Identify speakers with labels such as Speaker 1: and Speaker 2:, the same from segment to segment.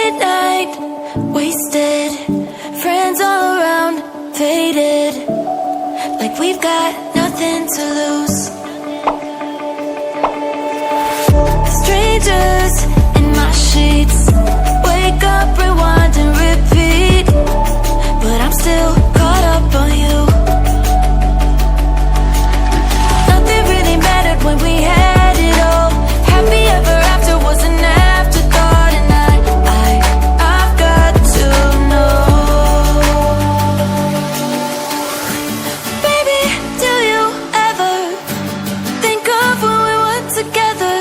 Speaker 1: Midnight, wasted, friends all around, faded, like we've got nothing to lose. Strangers in my sheets, wake up, rewind and repeat, but I'm still caught up on you. Nothing really mattered when we had it all. Happy ever after was an afterthought, and I've got to know. Baby, do you ever think of when we were together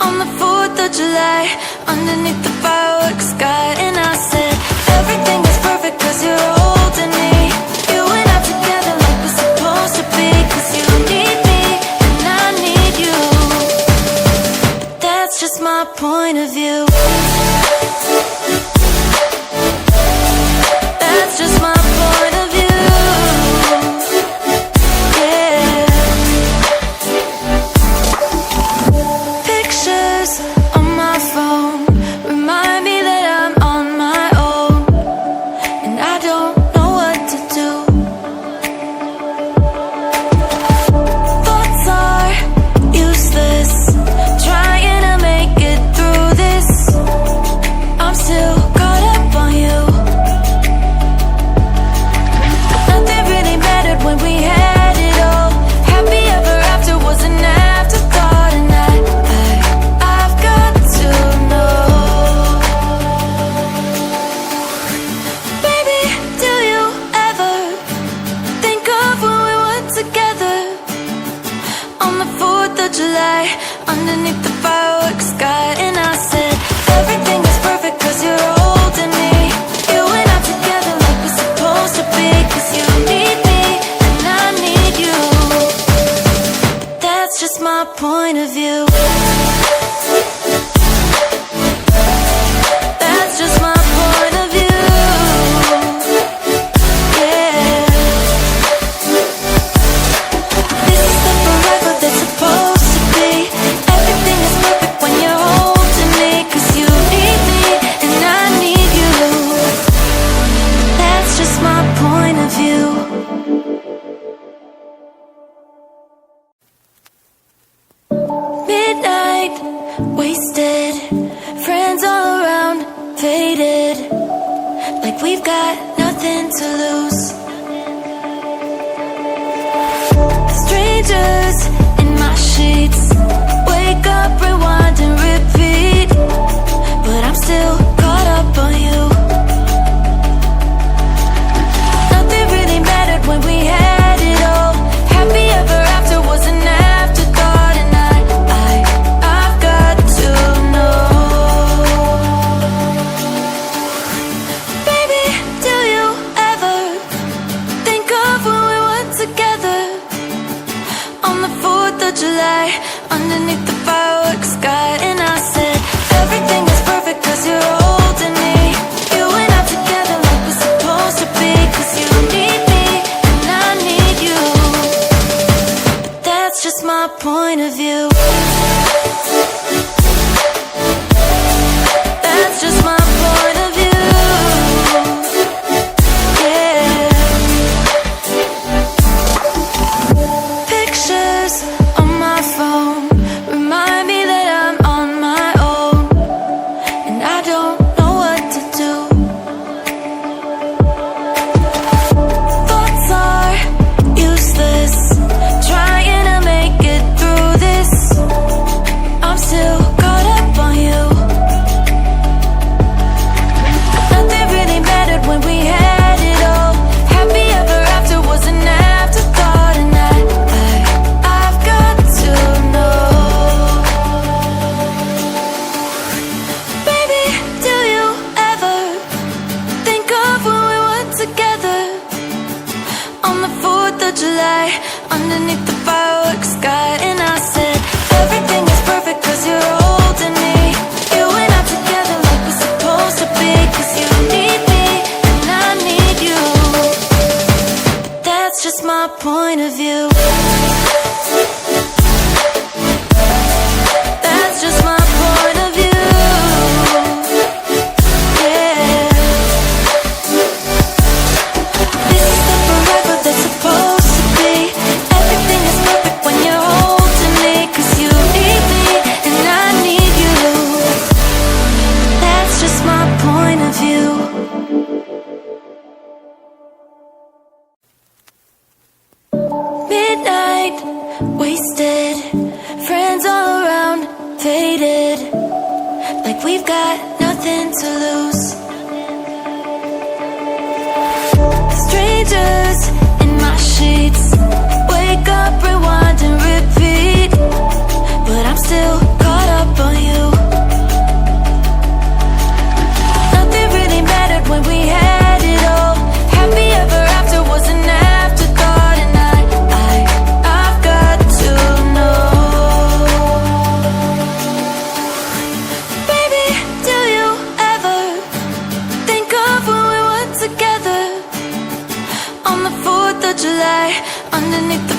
Speaker 1: on the 4th of July, underneath the fireworks sky? And I said, everything is perfect cause you're holding me. You and I together like we're supposed to be, cause you need me and I need you. That's just my point of view. That's just my point of view. Yeah. Pictures on my phone remind me that I'm on my own, and I don't know what to do. Thoughts are useless, trying to make it through this. I'm still caught up on you. Nothing really mattered when we had it all. Happy ever after was an afterthought, and I've got to know. Baby, do you ever think of when we were together on the 4th of July, underneath the fireworks sky? And I said, everything is perfect cause you're holding me. You and I together like we're supposed to be, cause you need me and I need you. That's just my point of view. That's just my point of view. Yeah. This is the forever that's supposed to be. Everything is perfect when you're holding me, cause you need me and I need you. That's just my point of view. Midnight, wasted, friends all around, faded, like we've got nothing to lose. Strangers in my sheets, wake up, rewind and repeat, but I'm still caught up on you. Nothing really mattered when we had it all. Happy ever after was an afterthought, and I've got to know. Baby, do you ever think of when we were together on the 4th of July, underneath the fireworks sky? And I said, everything is perfect cause you're holding me. You and I together like we're supposed to be, cause you need me and I need you. That's just my point of view. That's just my point of view. Yeah. Pictures on my phone remind me that I'm on my own, and I don't know what to do. Thoughts are useless, trying to make it through this. I'm still caught up on you. Nothing really mattered when we had it all. Happy ever after was an afterthought, and I've got to know. Baby, do you ever think of when we were together on the 4th of July, underneath the fireworks sky? And I said, everything is perfect cause you're holding me. You and I together like we're supposed to be, cause you need me and I need you. That's just my point of view. That's just my point of view. head, like we've got nothing to lose. Strangers in my sheets, wake up, rewind and repeat, but I'm still caught up on you. Nothing really mattered when we had it all. Happy ever after was an afterthought, and I've got to know. Baby, do you ever think of when we were together on the 4th of July, underneath the